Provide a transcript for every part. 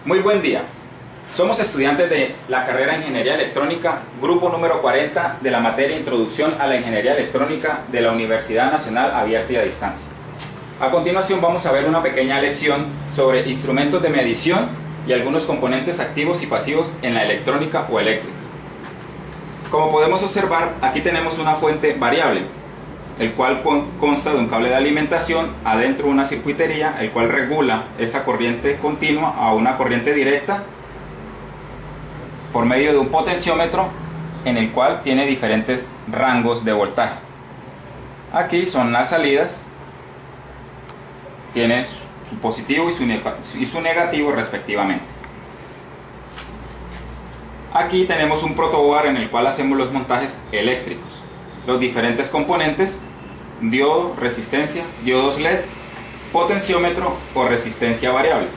Muy buen día. Somos estudiantes de la carrera de Ingeniería Electrónica, grupo número 40 de la materia Introducción a la Ingeniería Electrónica de la Universidad Nacional Abierta y a Distancia. A continuación vamos a ver una pequeña lección sobre instrumentos de medición y algunos componentes activos y pasivos en la electrónica o eléctrica. Como podemos observar, aquí tenemos una fuente variable, el cual consta de un cable de alimentación adentro de una circuitería, el cual regula esa corriente continua a una corriente directa por medio de un potenciómetro en el cual tiene diferentes rangos de voltaje. Aquí son las salidas, tiene su positivo y su negativo respectivamente. Aquí tenemos un protoboard en el cual hacemos los montajes eléctricos, los diferentes componentes: diodo, resistencia, diodos LED, potenciómetro o resistencia variable.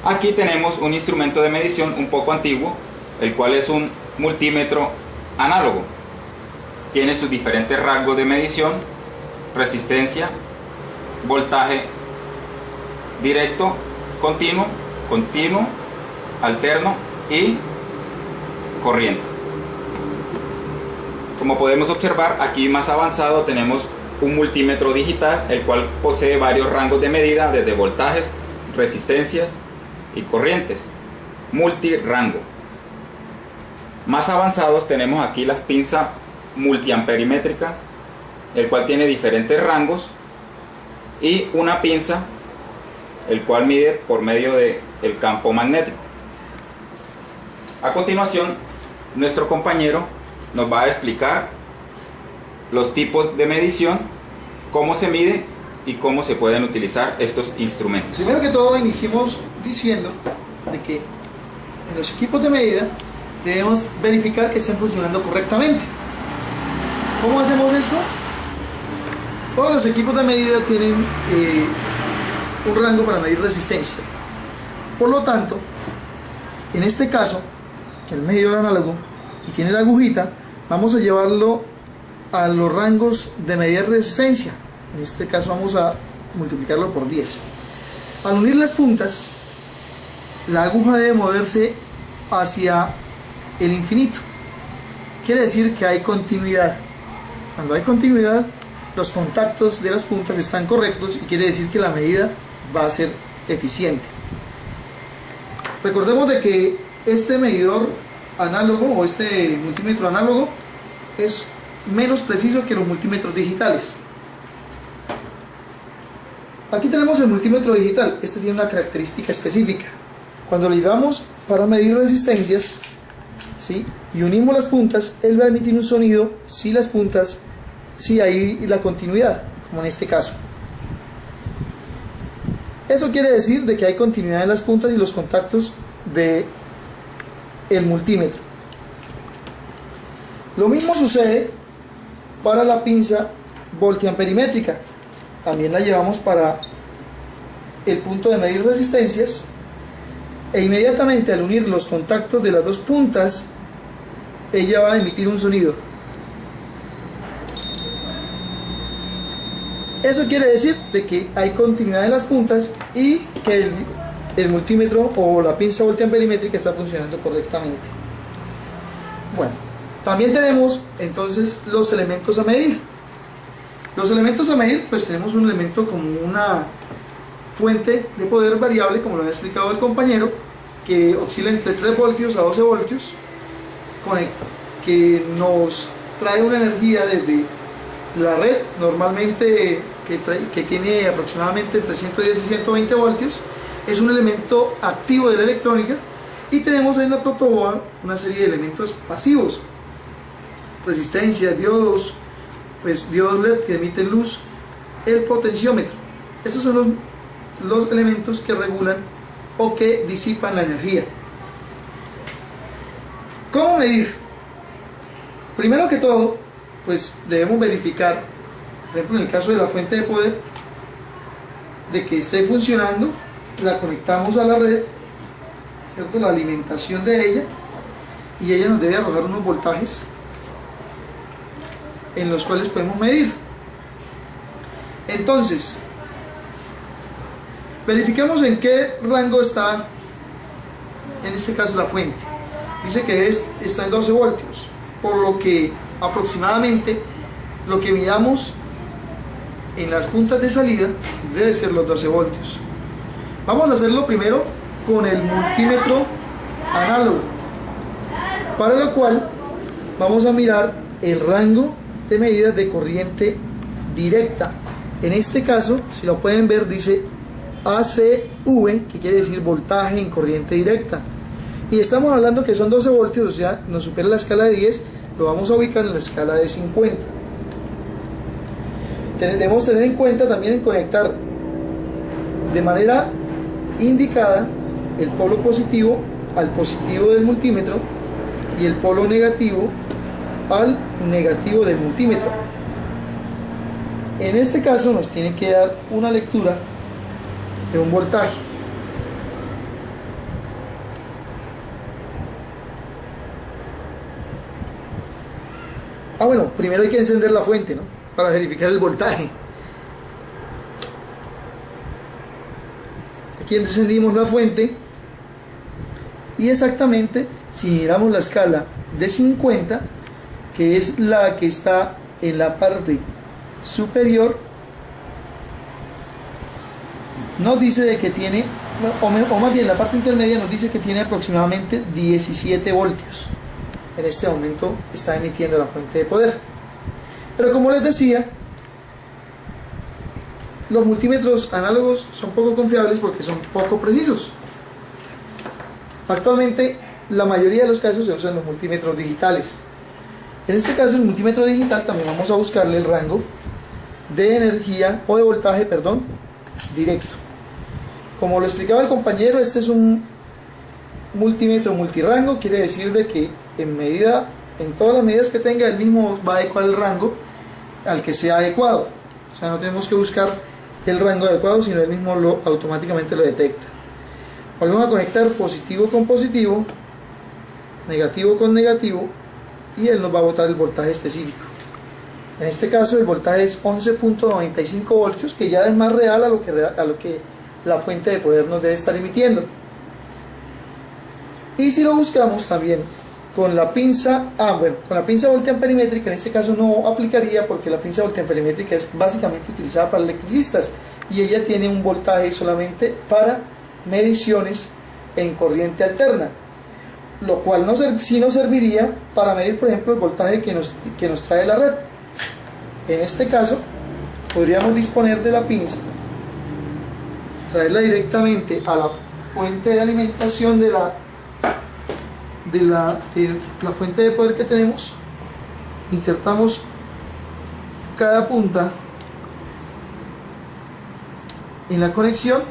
Aquí tenemos un instrumento de medición un poco antiguo, el cual es un multímetro análogo. Tiene sus diferentes rangos de medición: resistencia, voltaje directo, continuo, alterno y corriente. Como podemos observar, aquí más avanzado tenemos un multímetro digital, el cual posee varios rangos de medida, desde voltajes, resistencias y corrientes, multirango. Más avanzados tenemos aquí la pinza multiamperimétrica, el cual tiene diferentes rangos, y una pinza, el cual mide por medio del campo magnético. A continuación, nuestro compañero nos va a explicar los tipos de medición, cómo se mide y cómo se pueden utilizar estos instrumentos. Primero que todo, iniciemos diciendo de que en los equipos de medida debemos verificar que estén funcionando correctamente. ¿Cómo hacemos esto? Todos los equipos de medida tienen un rango para medir resistencia. Por lo tanto, en este caso, que el medidor análogo y tiene la agujita, vamos a llevarlo a los rangos de medida de resistencia. En este caso vamos a multiplicarlo por 10. Al unir las puntas, la aguja debe moverse hacia el infinito. Quiere decir que hay continuidad. Cuando hay continuidad, los contactos de las puntas están correctos y quiere decir que la medida va a ser eficiente. Recordemos de que este medidor análogo o este multímetro análogo es menos preciso que los multímetros digitales. Aquí tenemos el multímetro digital. Este tiene una característica específica. Cuando le llevamos para medir resistencias, ¿sí?, y unimos las puntas, él va a emitir un sonido si hay la continuidad, como en este caso. Eso quiere decir de que hay continuidad en las puntas y los contactos de el multímetro. Lo mismo sucede para la pinza voltiamperimétrica. También la llevamos para el punto de medir resistencias e inmediatamente al unir los contactos de las dos puntas, ella va a emitir un sonido. Eso quiere decir de que hay continuidad en las puntas y que el multímetro o la pinza voltiamperimétrica está funcionando correctamente. Bueno, también tenemos entonces los elementos a medir. Los elementos a medir, pues tenemos un elemento como una fuente de poder variable, como lo había explicado el compañero, que oscila entre 3 voltios a 12 voltios, que nos trae una energía desde la red, normalmente que tiene aproximadamente entre 110 y 120 voltios. Es un elemento activo de la electrónica. Y tenemos en la protoboard una serie de elementos pasivos: resistencia, diodos, diodos LED que emiten luz, el potenciómetro. Estos son los elementos que regulan o que disipan la energía. ¿Cómo medir? Primero que todo, pues debemos verificar, por ejemplo en el caso de la fuente de poder, de que esté funcionando. La conectamos a la red, ¿cierto?, la alimentación de ella, y ella nos debe arrojar unos voltajes en los cuales podemos medir. Entonces, Verifiquemos en qué rango está, en este caso, la fuente. Dice que está en 12 voltios, por lo que aproximadamente lo que midamos en las puntas de salida debe ser los 12 voltios. Vamos a hacerlo primero con el multímetro análogo, para lo cual vamos a mirar el rango de medidas de corriente directa. En este caso, si lo pueden ver, dice ACV, que quiere decir voltaje en corriente directa, y estamos hablando que son 12 voltios, o sea, nos supera la escala de 10, lo vamos a ubicar en la escala de 50. Debemos tener en cuenta también en conectar de manera indicada el polo positivo al positivo del multímetro y el polo negativo al negativo del multímetro. En este caso nos tiene que dar una lectura de un voltaje. Bueno, primero hay que encender la fuente, ¿no?, para verificar el voltaje. Aquí encendimos la fuente y exactamente, si miramos la escala de 50, que es la que está en la parte superior, nos dice de que tiene, o más bien la parte intermedia nos dice que tiene aproximadamente 17 voltios. En este momento está emitiendo la fuente de poder. Pero como les decía, los multímetros análogos son poco confiables porque son poco precisos. Actualmente la mayoría de los casos se usan los multímetros digitales. En este caso, el multímetro digital también vamos a buscarle el rango de energía o de voltaje, perdón, directo. Como lo explicaba el compañero, este es un multímetro multirango, quiere decir de que en todas las medidas que tenga, el mismo va a adecuar el rango al que sea adecuado. O sea, no tenemos que buscar el rango adecuado, sino él mismo automáticamente lo detecta. Volvemos a conectar positivo con positivo, negativo con negativo, y él nos va a botar el voltaje específico. En este caso el voltaje es 11.95 voltios, que ya es más real a lo que la fuente de poder nos debe estar emitiendo. Y si lo buscamos también con la pinza, con la pinza voltamperimétrica, en este caso no aplicaría, porque la pinza voltamperimétrica es básicamente utilizada para electricistas y ella tiene un voltaje solamente para mediciones en corriente alterna, lo cual sí nos serviría para medir, por ejemplo, el voltaje que nos trae la red. En este caso podríamos disponer de la pinza, traerla directamente a la fuente de alimentación de la fuente de poder que tenemos, insertamos cada punta en la conexión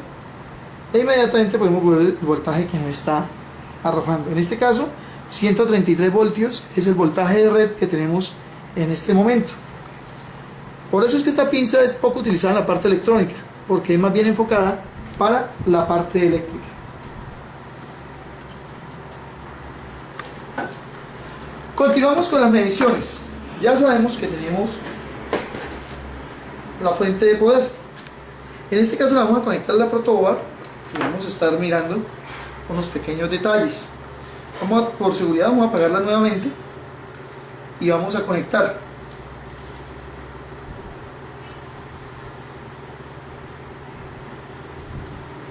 e inmediatamente podemos ver el voltaje que nos está arrojando. En este caso 133 voltios es el voltaje de red que tenemos en este momento. Por eso es que esta pinza es poco utilizada en la parte electrónica, porque es más bien enfocada para la parte eléctrica. Continuamos con las mediciones. Ya sabemos que tenemos la fuente de poder. En este caso la vamos a conectar a la protoboard y vamos a estar mirando unos pequeños detalles. Por seguridad vamos a apagarla nuevamente y vamos a conectar.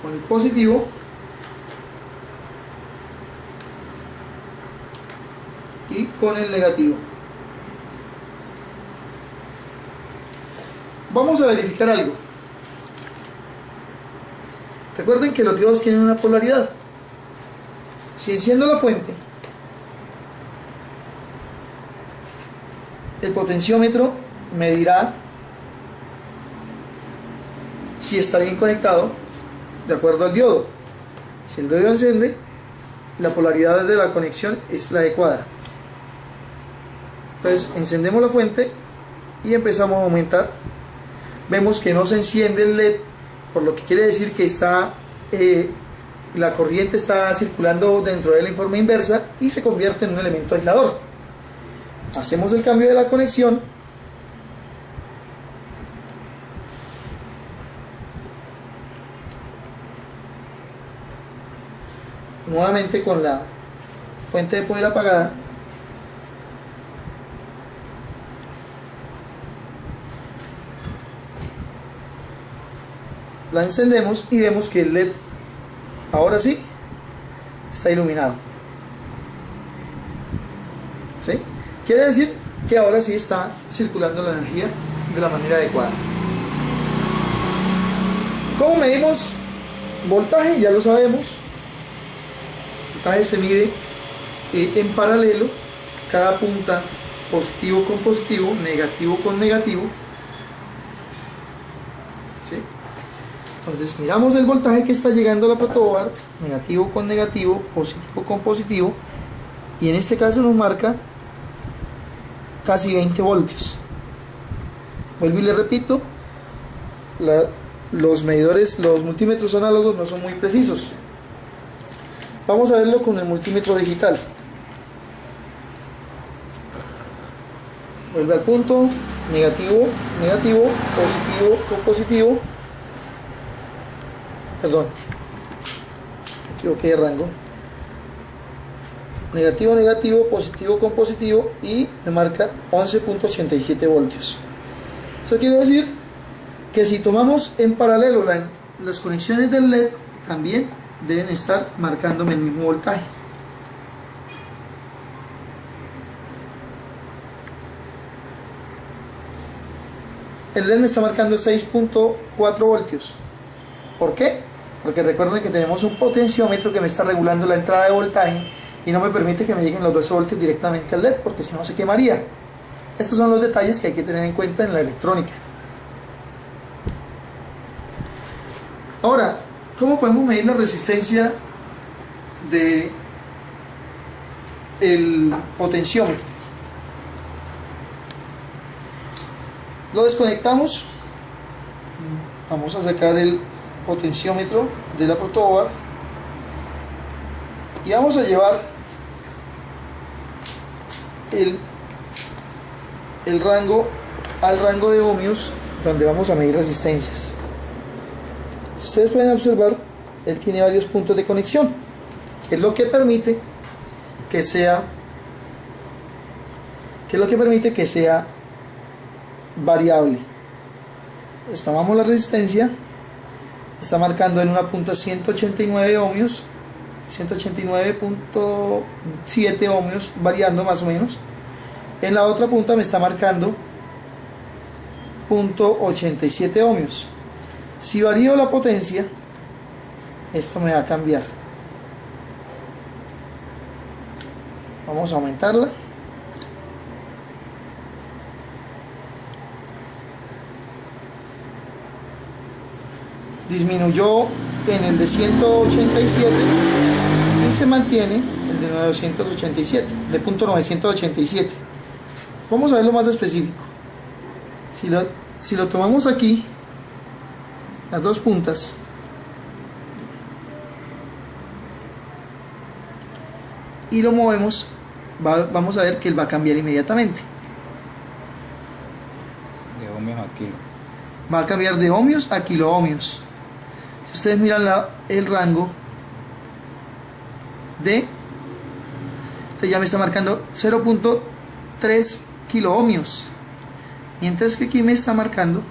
Con el positivo y con el negativo. Vamos a verificar algo. Recuerden que los diodos tienen una polaridad. Si enciendo la fuente, el potenciómetro me dirá si está bien conectado de acuerdo al diodo. Si el diodo enciende, la polaridad de la conexión es la adecuada. Entonces encendemos la fuente y empezamos a aumentar. Vemos que no se enciende el LED, por lo que quiere decir que la corriente está circulando dentro de la forma inversa y se convierte en un elemento aislador. Hacemos el cambio de la conexión nuevamente con la fuente de poder apagada. La encendemos y vemos que el LED ahora sí está iluminado. ¿Sí? Quiere decir que ahora sí está circulando la energía de la manera adecuada. ¿Cómo medimos voltaje? Ya lo sabemos. El voltaje se mide en paralelo, cada punta positivo con positivo, negativo con negativo. ¿Sí? Entonces miramos el voltaje que está llegando a la protoboard, negativo con negativo, positivo con positivo, y en este caso nos marca casi 20 voltios. Vuelvo y le repito, los medidores, los multímetros análogos no son muy precisos. Vamos a verlo con el multímetro digital. Vuelve al punto, negativo, negativo, positivo con positivo. Perdón, me equivoqué de rango. Negativo, negativo, positivo con positivo, y me marca 11.87 voltios. Eso quiere decir que si tomamos en paralelo las conexiones del LED, también deben estar marcándome el mismo voltaje. El LED me está marcando 6.4 voltios. ¿Por qué? Porque recuerden que tenemos un potenciómetro que me está regulando la entrada de voltaje y no me permite que me lleguen los 12 voltios directamente al LED, porque si no se quemaría. Estos son los detalles que hay que tener en cuenta en la electrónica. Ahora, ¿cómo podemos medir la resistencia del potenciómetro? Lo desconectamos. Vamos a sacar el potenciómetro de la protoboard y vamos a llevar el rango al rango de ohmios, donde vamos a medir resistencias. Si ustedes pueden observar, él tiene varios puntos de conexión, que es lo que permite que sea variable. Entonces, tomamos la resistencia, está marcando en una punta 189 ohmios, 189.7 ohmios, variando más o menos. En la otra punta me está marcando 0.87 ohmios. Si varío la potencia, esto me va a cambiar. Vamos a aumentarla. Disminuyó en el de 187 y se mantiene el de 987, de punto 987. Vamos a verlo más específico. Si lo tomamos aquí, las dos puntas, y lo movemos, vamos a ver que él va a cambiar inmediatamente. De ohmios a kilo. Va a cambiar de ohmios a kiloohmios. Si ustedes miran el rango entonces ya me está marcando 0.3 kiloohmios, mientras que aquí me está marcando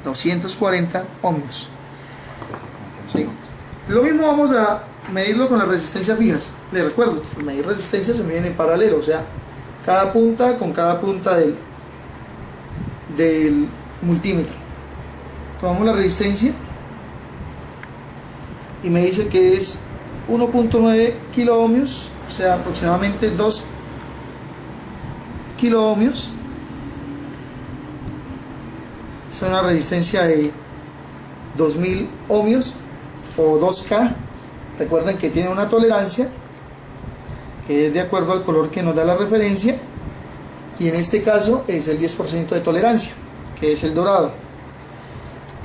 240 ohmios. ¿Sí? Lo mismo vamos a medirlo con las resistencias fijas. Les recuerdo, medir resistencias se miden en paralelo, o sea, cada punta con cada punta del multímetro. Tomamos la resistencia y me dice que es 1.9 kiloohmios, o sea, aproximadamente 2 kiloohmios. Es una resistencia de 2000 ohmios o 2K. Recuerden que tiene una tolerancia que es de acuerdo al color que nos da la referencia, y en este caso es el 10% de tolerancia, que es el dorado.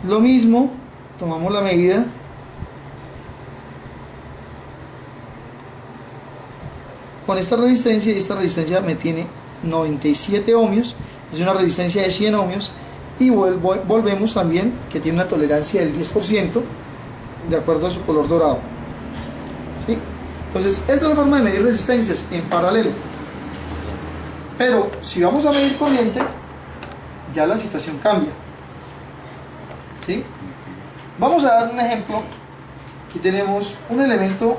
Lo mismo, tomamos la medida con esta resistencia, y esta resistencia me tiene 97 ohmios, es una resistencia de 100 ohmios, y volvemos también que tiene una tolerancia del 10% de acuerdo a su color dorado. ¿Sí? Entonces, esa es la forma de medir resistencias en paralelo. Pero si vamos a medir corriente, ya la situación cambia. ¿Sí? Vamos a dar un ejemplo. Aquí tenemos un elemento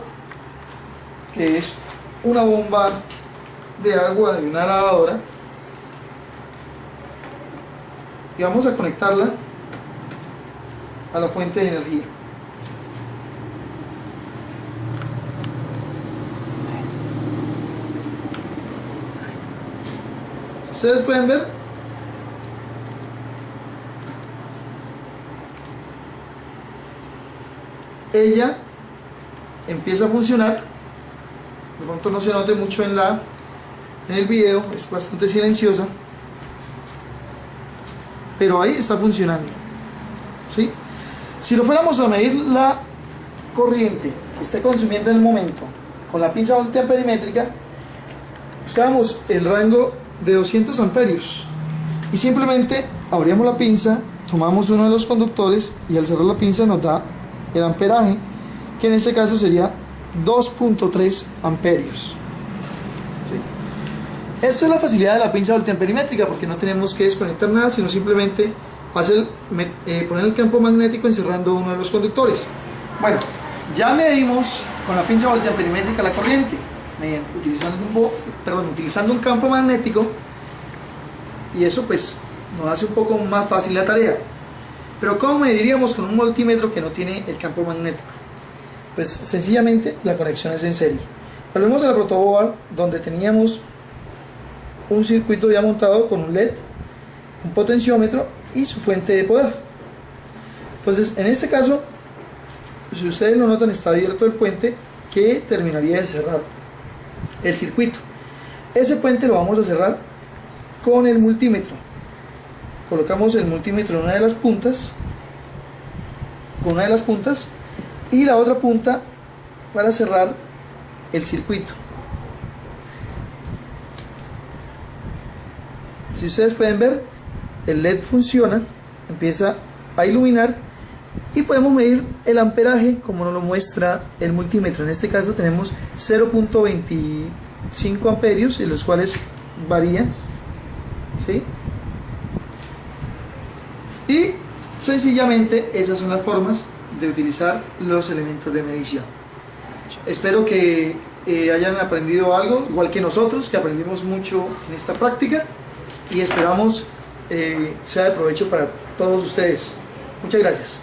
que es una bomba de agua de una lavadora y vamos a conectarla a la fuente de energía. Ustedes pueden ver ella empieza a funcionar. De pronto no se note mucho en el video, es bastante silenciosa, pero ahí está funcionando. ¿Sí? Si lo fuéramos a medir la corriente que esté consumiendo en el momento con la pinza voltamperimétrica, buscamos el rango de 200 amperios y simplemente abrimos la pinza, tomamos uno de los conductores y al cerrar la pinza nos da el amperaje, que en este caso sería 2.3 amperios. ¿Sí? Esto es la facilidad de la pinza voltamperimétrica, porque no tenemos que desconectar nada, sino simplemente poner el campo magnético encerrando uno de los conductores. Bueno, ya medimos con la pinza voltamperimétrica la corriente utilizando un campo magnético, y eso pues nos hace un poco más fácil la tarea. Pero ¿cómo mediríamos con un multímetro que no tiene el campo magnético? Pues sencillamente la conexión es en serie. Volvemos a la protoboard, donde teníamos un circuito ya montado con un LED, un potenciómetro y su fuente de poder. Entonces, en este caso, si ustedes lo notan, está abierto el puente que terminaría de cerrar el circuito. Ese puente lo vamos a cerrar con el multímetro. Colocamos el multímetro en una de las puntas, con una de las puntas, y la otra punta para cerrar el circuito. Si ustedes pueden ver, el LED funciona, empieza a iluminar y podemos medir el amperaje como nos lo muestra el multímetro. En este caso tenemos 0.25 amperios, en los cuales varían, ¿sí? Y sencillamente esas son las formas de utilizar los elementos de medición. Espero que hayan aprendido algo, igual que nosotros, que aprendimos mucho en esta práctica, y esperamos sea de provecho para todos ustedes. Muchas gracias.